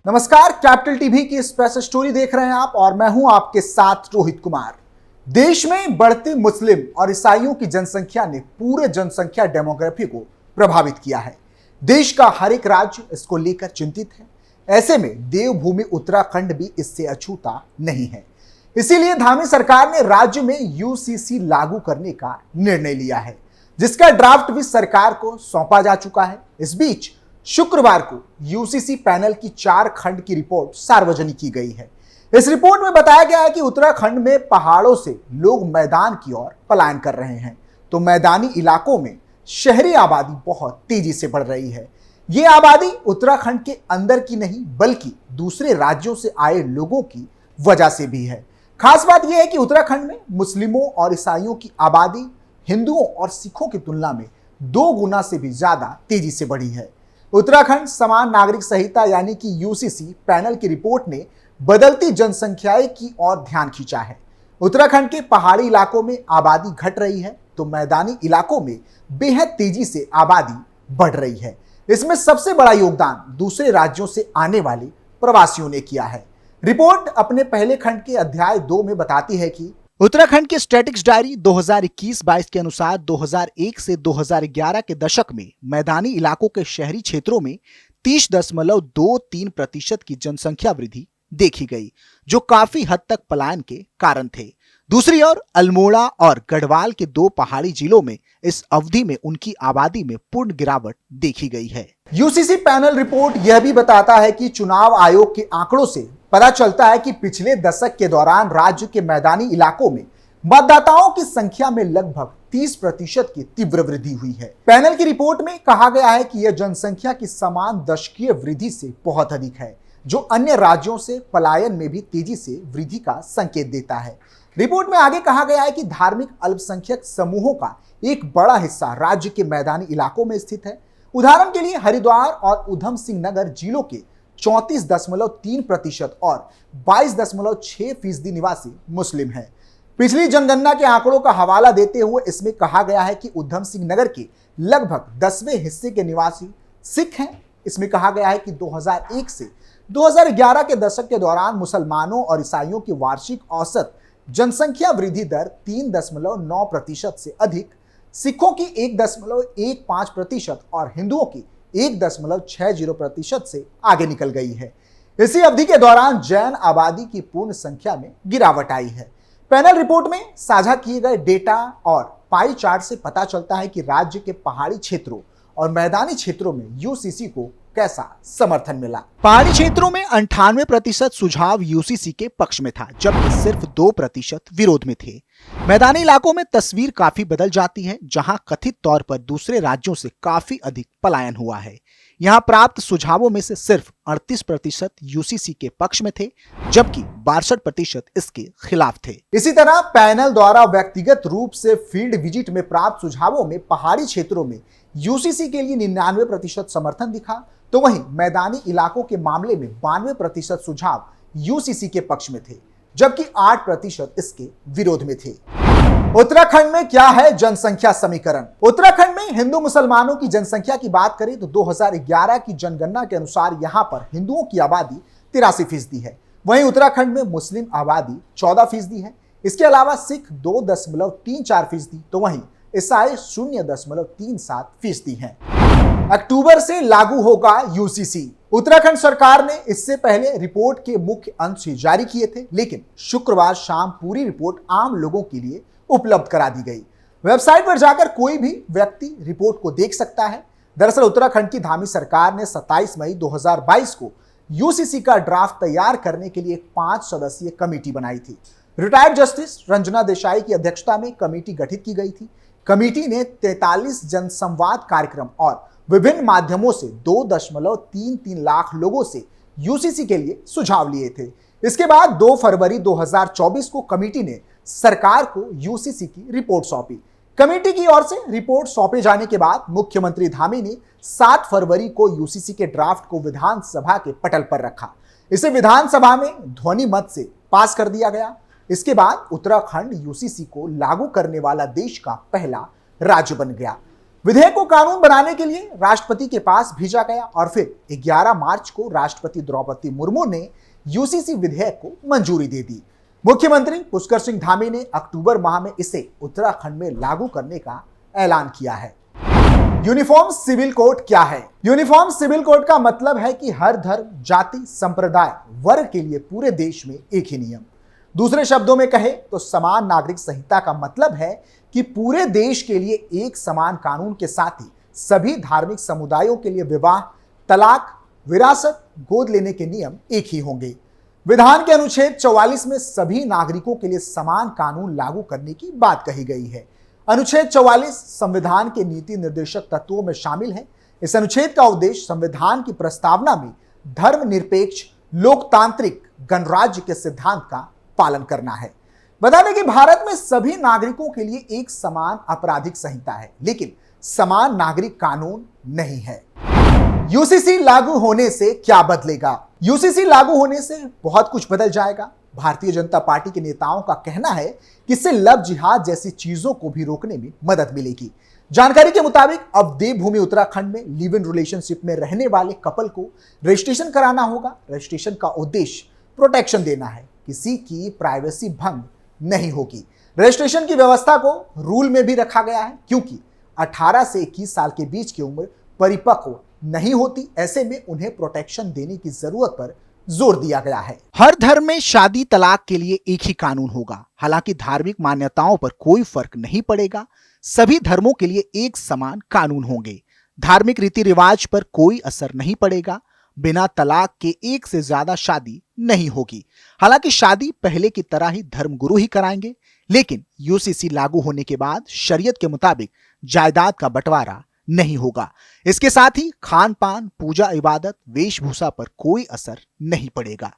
नमस्कार, capital TV की special story देख रहे हैं आप और मैं हूं आपके साथ रोहित कुमार। देश में बढ़ती मुस्लिम और ईसाइयों की जनसंख्या ने पूरे जनसंख्या डेमोग्राफी को प्रभावित किया है। देश का हर एक राज्य इसको लेकर चिंतित है। ऐसे में देवभूमि उत्तराखंड भी इससे अछूता नहीं है। इसीलिए धामी सरकार ने राज्य में यूसीसी लागू करने का निर्णय लिया है, जिसका ड्राफ्ट भी सरकार को सौंपा जा चुका है। इस बीच शुक्रवार को यूसीसी पैनल की 4 खंड की रिपोर्ट सार्वजनिक की गई है। इस रिपोर्ट में बताया गया है कि उत्तराखंड में पहाड़ों से लोग मैदान की ओर पलायन कर रहे हैं, तो मैदानी इलाकों में शहरी आबादी बहुत तेजी से बढ़ रही है। ये आबादी उत्तराखंड के अंदर की नहीं बल्कि दूसरे राज्यों से आए लोगों की वजह से भी है। खास बात यह है कि उत्तराखंड में मुस्लिमों और ईसाइयों की आबादी हिंदुओं और सिखों की तुलना में 2 गुना से भी ज्यादा तेजी से बढ़ी है। उत्तराखंड समान नागरिक संहिता यानी कि यूसीसी पैनल की रिपोर्ट ने बदलती जनसंख्याएं की ओर ध्यान खींचा है। उत्तराखंड के पहाड़ी इलाकों में आबादी घट रही है, तो मैदानी इलाकों में बेहद तेजी से आबादी बढ़ रही है। इसमें सबसे बड़ा योगदान दूसरे राज्यों से आने वाले प्रवासियों ने किया है। रिपोर्ट अपने पहले खंड के अध्याय 2 में बताती है कि उत्तराखंड के स्टैटिक्स डायरी 2021-22 के अनुसार 2001 से 2011 के दशक में मैदानी इलाकों के शहरी क्षेत्रों में 30.23% की जनसंख्या वृद्धि देखी गई, जो काफी हद तक पलायन के कारण थे। दूसरी ओर अल्मोड़ा और गढ़वाल के 2 पहाड़ी जिलों में इस अवधि में उनकी आबादी में पूर्ण गिरावट देखी गई है। यूसीसी पैनल रिपोर्ट यह भी बताता है कि चुनाव आयोग के आंकड़ों से पता चलता है कि पिछले दशक के दौरान राज्य के मैदानी इलाकों में मतदाताओं की संख्या में लगभग 30% की तीव्र वृद्धि हुई है। पैनल की रिपोर्ट में कहा गया है कि यह जनसंख्या की समान दशकीय वृद्धि से बहुत अधिक है, जो अन्य राज्यों से पलायन में भी तेजी से वृद्धि का संकेत देता है। रिपोर्ट में आगे कहा गया है कि धार्मिक अल्पसंख्यक समूहों का एक बड़ा हिस्सा राज्य के मैदानी इलाकों में स्थित है। उदाहरण के लिए हरिद्वार और उधम सिंह नगर जिलों के 34.3% और 22.6% निवासी मुस्लिम हैं। पिछली जनगणना के आंकड़ों का हवाला देते हुए इसमें कहा गया है कि उधम सिंह नगर के लगभग 10वें हिस्से के निवासी सिख हैं। इसमें कहा गया है कि 2001 से 2011 के दशक के दौरान मुसलमानों और ईसाइयों की वार्षिक औसत जनसंख्या वृद्धि दर 3.9% से अधिक, सिखों की 1.15% और हिंदुओं की 1.60% से आगे निकल गई है। इसी अवधि के दौरान जैन आबादी की पूर्ण संख्या में गिरावट आई है। पैनल रिपोर्ट में साझा किए गए डेटा और पाई चार्ट से पता चलता है कि राज्य के पहाड़ी क्षेत्रों और मैदानी क्षेत्रों में यूसीसी को कैसा समर्थन मिला। पहाड़ी क्षेत्रों में 98% सुझाव यूसीसी के पक्ष में था, जबकि सिर्फ 2% विरोध में थे। मैदानी इलाकों में तस्वीर काफी बदल जाती है, जहां कथित तौर पर दूसरे राज्यों से काफी अधिक पलायन हुआ है। यहां प्राप्त सुझावों में से सिर्फ 38% यूसीसी के पक्ष में थे, जबकि 62% इसके खिलाफ थे। इसी तरह पैनल द्वारा व्यक्तिगत रूप से फील्ड विजिट में प्राप्त सुझावों में पहाड़ी क्षेत्रों में यूसीसी के लिए 99% समर्थन दिखा, तो वहीं मैदानी इलाकों के मामले में 92% सुझाव यूसीसी के पक्ष में थे, जबकि 8% इसके विरोध में थे। उत्तराखंड में क्या है जनसंख्या समीकरण? उत्तराखंड में हिंदू मुसलमानों की जनसंख्या की बात करें तो 2011 की जनगणना के अनुसार यहां पर हिंदुओं की आबादी 83% है। वहीं उत्तराखंड में मुस्लिम आबादी 14% है। इसके अलावा सिख 2.34%, तो वहीं ईसाई 0.37% हैं। अक्टूबर से लागू होगा यूसीसी। उत्तराखंड सरकार ने इससे पहले रिपोर्ट के मुख्य अंश जारी किए थे, लेकिन शुक्रवार शाम पूरी रिपोर्ट आम लोगों के लिए उपलब्ध करा दी गई। वेबसाइट पर जाकर कोई भी व्यक्ति रिपोर्ट को देख सकता है। दरअसल उत्तराखंड की धामी सरकार ने 27 मई 2022 को यूसीसी का ड्राफ्ट तैयार करने के लिए एक 5 सदस्यीय कमेटी बनाई थी। रिटायर्ड जस्टिस रंजना देसाई की अध्यक्षता में कमेटी गठित की गई थी। कमेटी ने 43 जनसंवाद कार्यक्रम और विभिन्न माध्यमों से 2.33 लाख लोगों से यूसीसी के लिए सुझाव लिए थे। इसके बाद 2 फरवरी 2024 को कमेटी ने सरकार को यूसीसी की रिपोर्ट सौंपी। कमेटी की ओर से रिपोर्ट सौंपे जाने के बाद मुख्यमंत्री धामी ने 7 फरवरी को यूसीसी के ड्राफ्ट को विधानसभा के पटल पर रखा। इसे विधानसभा में ध्वनि मत से पास कर दिया गया। इसके बाद उत्तराखंड यूसीसी को लागू करने वाला देश का पहला राज्य बन गया। विधेयक को कानून बनाने के लिए राष्ट्रपति के पास भेजा गया और फिर 11 मार्च को राष्ट्रपति द्रौपदी मुर्मू ने यूसीसी विधेयक को मंजूरी दे दी। मुख्यमंत्री पुष्कर सिंह धामी ने अक्टूबर माह में इसे उत्तराखंड में लागू करने का ऐलान किया है। यूनिफॉर्म सिविल कोड क्या है? यूनिफॉर्म सिविल कोड का मतलब है कि हर धर्म, जाति, संप्रदाय, वर्ग के लिए पूरे देश में एक ही नियम। दूसरे शब्दों में कहे तो समान नागरिक संहिता का मतलब है कि पूरे देश के लिए एक समान कानून के साथ ही सभी धार्मिक समुदायों के लिए विवाह, तलाक, विरासत, गोद लेने के नियम एक ही होंगे। विधान के अनुच्छेद 44 में सभी नागरिकों के लिए समान कानून लागू करने की बात कही गई है। अनुच्छेद 44 संविधान के नीति निर्देशक तत्वों में शामिल है। इस अनुच्छेद का उद्देश्य संविधान की प्रस्तावना में धर्मनिरपेक्ष, लोकतांत्रिक गणराज्य के सिद्धांत का पालन करना है। बता दें कि भारत में सभी नागरिकों के लिए एक समान आपराधिक संहिता है, लेकिन समान नागरिक कानून नहीं है। यूसीसी लागू होने से क्या बदलेगा? यूसीसी लागू होने से बहुत कुछ बदल जाएगा। भारतीय जनता पार्टी के नेताओं का कहना है कि इससे लव जिहाद जैसी चीजों को भी रोकने में मदद मिलेगी। जानकारी के मुताबिक अब देवभूमि उत्तराखंड में लिव इन रिलेशनशिप में रहने वाले कपल को रजिस्ट्रेशन कराना होगा। रजिस्ट्रेशन का उद्देश्य प्रोटेक्शन देना है, किसी की प्राइवेसी भंग नहीं होगी। रजिस्ट्रेशन की व्यवस्था को रूल में भी रखा गया है, क्योंकि 18 से 21 साल के बीच की उम्र परिपक्व नहीं होती। ऐसे में उन्हें प्रोटेक्शन देने की जरूरत पर जोर दिया गया है। हर धर्म में शादी तलाक के लिए एक ही कानून होगा। हालांकि धार्मिक मान्यताओं पर कोई फर्क नहीं पड़ेगा। सभी धर्मों के लिए एक समान कानून होंगे। धार्मिक रीति रिवाज पर कोई असर नहीं पड़ेगा। बिना तलाक के एक से ज्यादा शादी नहीं होगी। हालांकि शादी पहले की तरह ही धर्मगुरु ही कराएंगे, लेकिन यूसीसी लागू होने के बाद शरीयत के मुताबिक जायदाद का बंटवारा नहीं होगा। इसके साथ ही खान पान, पूजा, इबादत, वेशभूषा पर कोई असर नहीं पड़ेगा।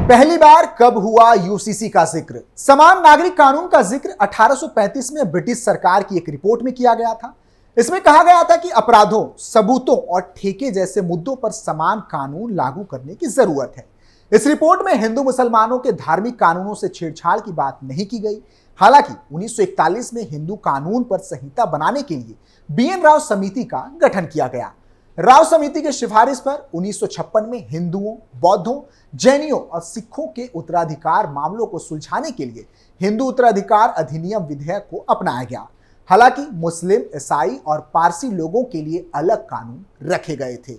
पहली बार कब हुआ यूसीसी का जिक्र? समान नागरिक कानून का जिक्र 1835 में ब्रिटिश सरकार की एक रिपोर्ट में किया गया था। इसमें कहा गया था कि अपराधों, सबूतों और ठेके जैसे मुद्दों पर समान कानून लागू करने की जरूरत है। इस रिपोर्ट में हिंदू मुसलमानों के धार्मिक कानूनों से छेड़छाड़ की बात नहीं की गई। हालांकि 1941 में हिंदू कानून पर संहिता बनाने के लिए बीएन राव समिति का गठन किया गया। राव समिति की सिफारिश पर 1956 में हिंदुओं, बौद्धों, जैनियों और सिखों के उत्तराधिकार मामलों को सुलझाने के लिए हिंदू उत्तराधिकार अधिनियम विधेयक को अपनाया गया। हालांकि मुस्लिम, ईसाई और पारसी लोगों के लिए अलग कानून रखे गए थे।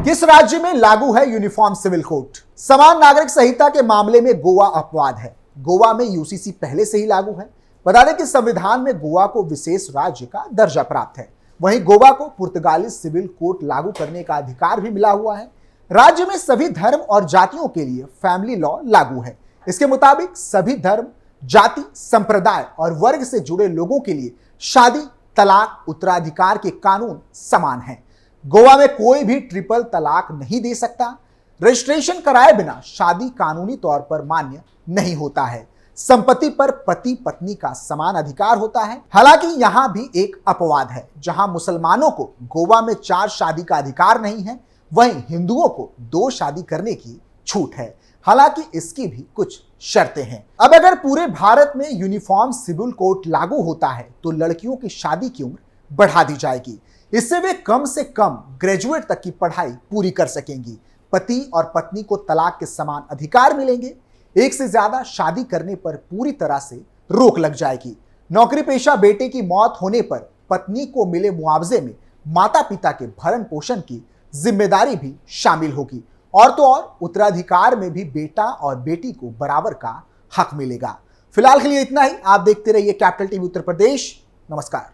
किस राज्य में लागू है यूनिफॉर्म सिविल कोड? समान नागरिक संहिता के मामले में गोवा अपवाद है। गोवा में यूसीसी पहले से ही लागू है। बता दें कि संविधान में गोवा को विशेष राज्य का दर्जा प्राप्त है। वहीं गोवा को पुर्तगाली सिविल कोड लागू करने का अधिकार भी मिला हुआ है। राज्य में सभी धर्म और जातियों के लिए फैमिली लॉ लागू है। इसके मुताबिक सभी धर्म, जाति, संप्रदाय और वर्ग से जुड़े लोगों के लिए शादी, तलाक, उत्तराधिकार के कानून समान हैं। गोवा में कोई भी ट्रिपल तलाक नहीं दे सकता। रजिस्ट्रेशन कराए बिना शादी कानूनी तौर पर मान्य नहीं होता है। संपत्ति पर पति पत्नी का समान अधिकार होता है। हालांकि यहां भी एक अपवाद है। जहां मुसलमानों को गोवा में 4 शादी का अधिकार नहीं है, वहीं हिंदुओं को 2 शादी करने की छूट है। हालांकि इसकी भी कुछ शर्तें हैं। अब अगर पूरे भारत में यूनिफॉर्म सिविल कोड लागू होता है तो लड़कियों की शादी की उम्र बढ़ा दी जाएगी। इससे वे कम से कम ग्रेजुएट तक की पढ़ाई पूरी कर सकेंगी। पति और पत्नी को तलाक के समान अधिकार मिलेंगे। एक से ज्यादा शादी करने पर पूरी तरह से रोक लग जाएगी। नौकरी पेशा बेटे की मौत होने पर पत्नी को मिले मुआवजे में माता पिता के भरण पोषण की जिम्मेदारी भी शामिल होगी। और तो और उत्तराधिकार में भी बेटा और बेटी को बराबर का हक मिलेगा। फिलहाल के लिए इतना ही। आप देखते रहिए कैपिटल टीवी उत्तर प्रदेश। नमस्कार।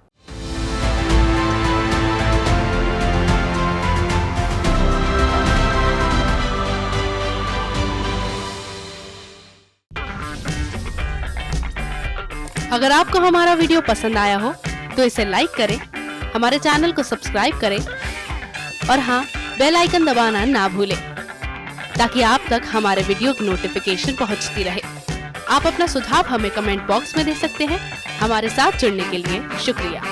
अगर आपको हमारा वीडियो पसंद आया हो तो इसे लाइक करें, हमारे चैनल को सब्सक्राइब करें और हाँ, बेल आइकन दबाना ना भूलें ताकि आप तक हमारे वीडियो की नोटिफिकेशन पहुंचती रहे। आप अपना सुझाव हमें कमेंट बॉक्स में दे सकते हैं। हमारे साथ जुड़ने के लिए शुक्रिया।